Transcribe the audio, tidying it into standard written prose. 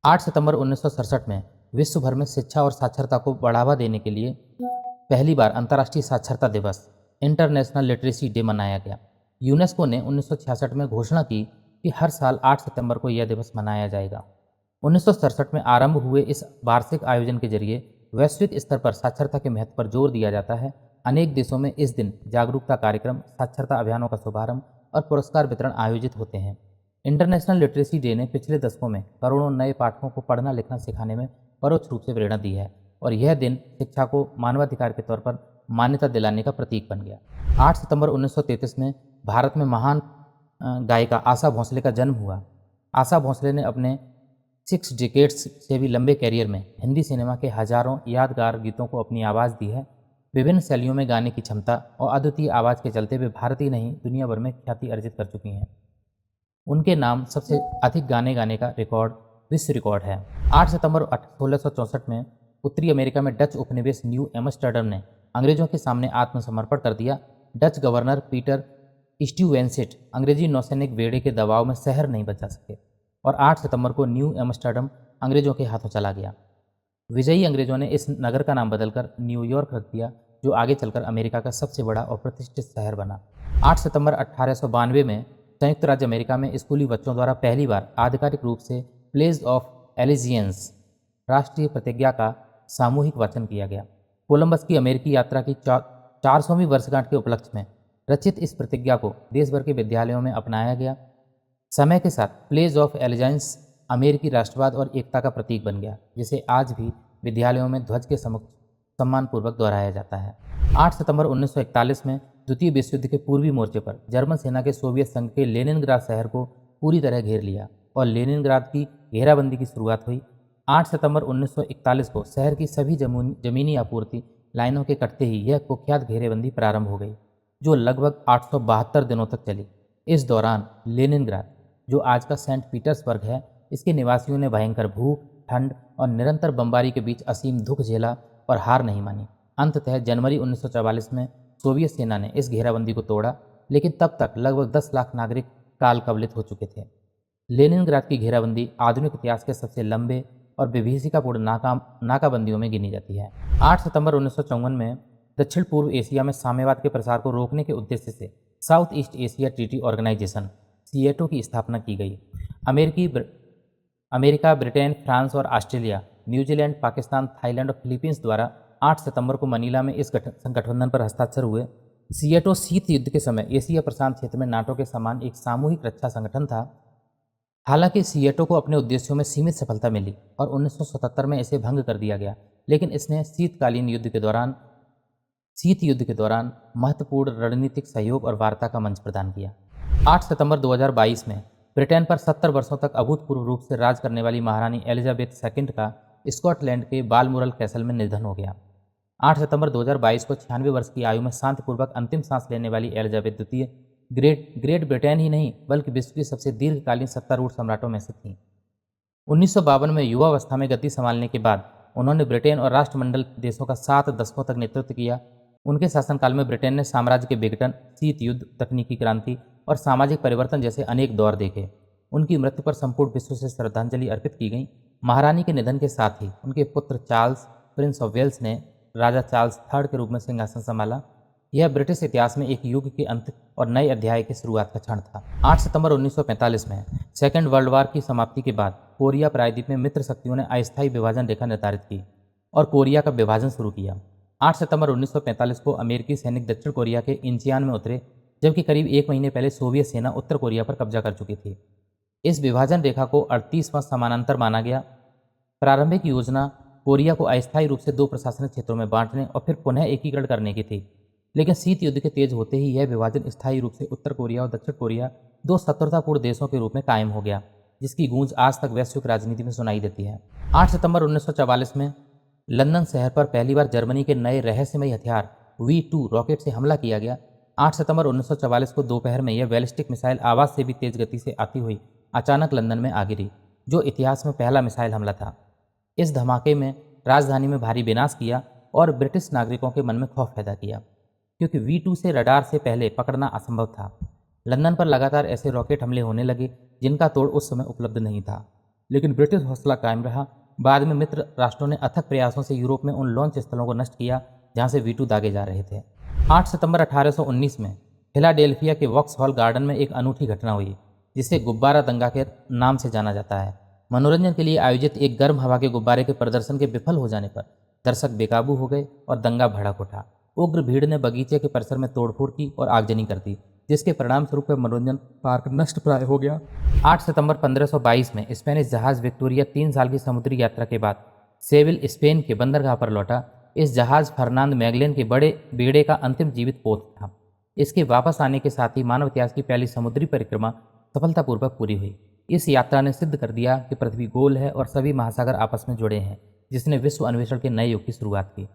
8 सितंबर 1967 में विश्व भर में शिक्षा और साक्षरता को बढ़ावा देने के लिए पहली बार अंतर्राष्ट्रीय साक्षरता दिवस इंटरनेशनल लिटरेसी डे मनाया गया। यूनेस्को ने 1966 में घोषणा की कि हर साल 8 सितंबर को यह दिवस मनाया जाएगा। 1967 में आरंभ हुए इस वार्षिक आयोजन के जरिए वैश्विक स्तर पर साक्षरता के महत्व पर जोर दिया जाता है। अनेक देशों में इस दिन जागरूकता कार्यक्रम, साक्षरता अभियानों का शुभारंभ और पुरस्कार वितरण आयोजित होते हैं। इंटरनेशनल लिटरेसी डे ने पिछले दशकों में करोड़ों नए पाठकों को पढ़ना लिखना सिखाने में परोक्ष रूप से प्रेरणा दी है और यह दिन शिक्षा को मानवाधिकार के तौर पर मान्यता दिलाने का प्रतीक बन गया। 8 सितंबर 1933 में भारत में महान गायिका आशा भोसले का जन्म हुआ। आशा भोसले ने अपने 6 डिकेड्स से भी लंबे कैरियर में हिंदी सिनेमा के हजारों यादगार गीतों को अपनी आवाज़ दी है। विभिन्न शैलियों में गाने की क्षमता और अद्वितीय आवाज़ के चलते वे भारत ही नहीं दुनिया भर में ख्याति अर्जित कर चुकी हैं। उनके नाम सबसे अधिक गाने गाने का रिकॉर्ड विश्व रिकॉर्ड है। 8 सितंबर 1664 में उत्तरी अमेरिका में डच उपनिवेश न्यू एम्स्टर्डम ने अंग्रेजों के सामने आत्मसमर्पण कर दिया। डच गवर्नर पीटर स्ट्यूवेंसेट अंग्रेजी नौसैनिक बेड़े के दबाव में शहर नहीं बचा सके और 8 सितंबर को न्यू एम्स्टर्डम अंग्रेजों के हाथों चला गया। विजयी अंग्रेजों ने इस नगर का नाम बदलकर न्यूयॉर्क रख दिया, जो आगे चलकर अमेरिका का सबसे बड़ा और प्रतिष्ठित शहर बना। 8 सितंबर 1892 में संयुक्त राज्य अमेरिका में स्कूली बच्चों द्वारा पहली बार आधिकारिक रूप से प्लेज ऑफ एलिजियंस राष्ट्रीय प्रतिज्ञा का सामूहिक वाचन किया गया। कोलंबस की अमेरिकी यात्रा की 400वीं वर्षगांठ के उपलक्ष्य में रचित इस प्रतिज्ञा को देश भर के विद्यालयों में अपनाया गया। समय के साथ प्लेज ऑफ एलिजांस अमेरिकी राष्ट्रवाद और एकता का प्रतीक बन गया, जिसे आज भी विद्यालयों में ध्वज के सम्मुख सम्मानपूर्वक दोहराया जाता है। 8 सितंबर 1941 में द्वितीय विश्व युद्ध के पूर्वी मोर्चे पर जर्मन सेना के सोवियत संघ के लेनिनग्राद शहर को पूरी तरह घेर लिया और लेनिनग्राद की घेराबंदी की शुरुआत हुई। 8 सितंबर 1941 को शहर की सभी जमीनी आपूर्ति लाइनों के कटते ही यह कुख्यात घेरेबंदी प्रारंभ हो गई, जो लगभग 872 दिनों तक चली। इस दौरान लेनिनग्राद, जो आज का सेंट पीटर्सबर्ग है, इसके निवासियों ने भयंकर भूख, ठंड और निरंतर बमबारी के बीच असीम दुख झेला और हार नहीं मानी। अंततः जनवरी 1944 में सोवियत सेना ने इस घेराबंदी को तोड़ा, लेकिन तब तक लगभग 10 लाख नागरिक काल कवलित हो चुके थे। लेनिनग्राद की घेराबंदी आधुनिक इतिहास के सबसे लंबे और विभीषिकापूर्ण नाकाबंदियों में गिनी जाती है। 8 सितंबर 1954 में दक्षिण पूर्व एशिया में साम्यवाद के प्रसार को रोकने के उद्देश्य से South East Asia treaty organisation SEATO की स्थापना की गई। अमेरिका, ब्रिटेन, फ्रांस और ऑस्ट्रेलिया, न्यूजीलैंड, पाकिस्तान, थाईलैंड और फिलीपींस द्वारा 8 सितंबर को मनीला में इस गठबंधन पर हस्ताक्षर हुए। सीएटो शीत युद्ध के समय एशिया प्रशांत क्षेत्र में नाटो के समान एक सामूहिक रक्षा संगठन था। हालांकि सीएटो को अपने उद्देश्यों में सीमित सफलता मिली और 1977 में इसे भंग कर दिया गया, लेकिन इसने शीत युद्ध के दौरान महत्वपूर्ण रणनीतिक सहयोग और वार्ता का मंच प्रदान किया। 8 सितंबर 2022 में ब्रिटेन पर 70 वर्षों तक अभूतपूर्व रूप से राज करने वाली महारानी एलिजाबेथ II का स्कॉटलैंड के बालमोरल कैसल में निधन हो गया। 8 सितंबर 2022 को 96 वर्ष की आयु में शांतिपूर्वक अंतिम सांस लेने वाली एलिजाबेथ द्वितीय ग्रेट ब्रिटेन ही नहीं बल्कि विश्व की सबसे दीर्घकालीन सत्तारूढ़ सम्राटों में से थीं। 1952 में युवावस्था में गद्दी संभालने के बाद उन्होंने ब्रिटेन और राष्ट्रमंडल देशों का 7 दशकों तक नेतृत्व किया। उनके शासनकाल में ब्रिटेन ने साम्राज्य के विघटन, शीत युद्ध, तकनीकी क्रांति और सामाजिक परिवर्तन जैसे अनेक दौर देखे। उनकी मृत्यु पर संपूर्ण विश्व से श्रद्धांजलि अर्पित की गई। महारानी के निधन के साथ ही उनके पुत्र चार्ल्स, प्रिंस ऑफ वेल्स ने राजा चार्ल्स III के रूप में सिंहासन संभाला। यह ब्रिटिश इतिहास में एक युग के अंत और नए अध्याय की शुरुआत का क्षण था। 8 सितंबर 1945 में सेकेंड वर्ल्ड वॉर की समाप्ति के बाद कोरिया प्रायद्वीप में मित्र शक्तियों ने अस्थायी विभाजन रेखा निर्धारित की और कोरिया का विभाजन शुरू किया। 8 सितंबर 1945 को अमेरिकी सैनिक दक्षिण कोरिया के इंचियान में उतरे, जबकि करीब 1 महीने पहले सोवियत सेना उत्तर कोरिया पर कब्जा कर चुकी थी। इस विभाजन रेखा को 38वां समानांतर माना गया। प्रारंभिक योजना कोरिया को अस्थायी रूप से 2 प्रशासनिक क्षेत्रों में बांटने और फिर पुनः एकीकरण करने की थी, लेकिन शीत युद्ध के तेज होते ही यह विभाजन स्थायी रूप से उत्तर कोरिया और दक्षिण कोरिया 2 शत्रुतापूर्ण देशों के रूप में कायम हो गया, जिसकी गूंज आज तक वैश्विक राजनीति में सुनाई देती है। 8 सितंबर 1944 में लंदन शहर पर पहली बार जर्मनी के नए रहस्यमयी हथियार V2 रॉकेट से हमला किया गया। 8 सितंबर 1944 को दोपहर में यह बैलिस्टिक मिसाइल आवाज़ से भी तेज गति से आती हुई अचानक लंदन में आ गिरी, जो इतिहास में पहला मिसाइल हमला था। इस धमाके में राजधानी में भारी विनाश किया और ब्रिटिश नागरिकों के मन में खौफ पैदा किया, क्योंकि V2 से रडार से पहले पकड़ना असंभव था। लंदन पर लगातार ऐसे रॉकेट हमले होने लगे जिनका तोड़ उस समय उपलब्ध नहीं था। लेकिन ब्रिटिश हौसला कायम रहा। बाद में मित्र राष्ट्रों ने अथक प्रयासों से यूरोप में उन लॉन्च स्थलों को नष्ट किया जहां से V2 दागे जा रहे थे। 8 सितंबर 1819 में फिलाडेल्फिया के वॉक्सहॉल गार्डन में एक अनूठी घटना हुई जिसे गुब्बारा दंगा के नाम से जाना जाता है। मनोरंजन के लिए आयोजित एक गर्म हवा के गुब्बारे के प्रदर्शन के विफल हो जाने पर दर्शक बेकाबू हो गए और दंगा भड़क उठा। उग्र भीड़ ने बगीचे के परिसर में तोड़फोड़ की और आगजनी कर दी, जिसके परिणाम स्वरूप मनोरंजन पार्क नष्ट प्राय हो गया। 8 सितंबर 1522 में स्पेनिश जहाज विक्टोरिया 3 साल की समुद्री यात्रा के बाद सेविल स्पेन के बंदरगाह पर लौटा। इस जहाज फर्नांद मैगलेन के बड़े बेड़े का अंतिम जीवित पोत था। इसके वापस आने के साथ ही मानव इतिहास की पहली समुद्री परिक्रमा सफलतापूर्वक पूरी हुई। इस यात्रा ने सिद्ध कर दिया कि पृथ्वी गोल है और सभी महासागर आपस में जुड़े हैं, जिसने विश्व अन्वेषण के नए युग की शुरुआत की।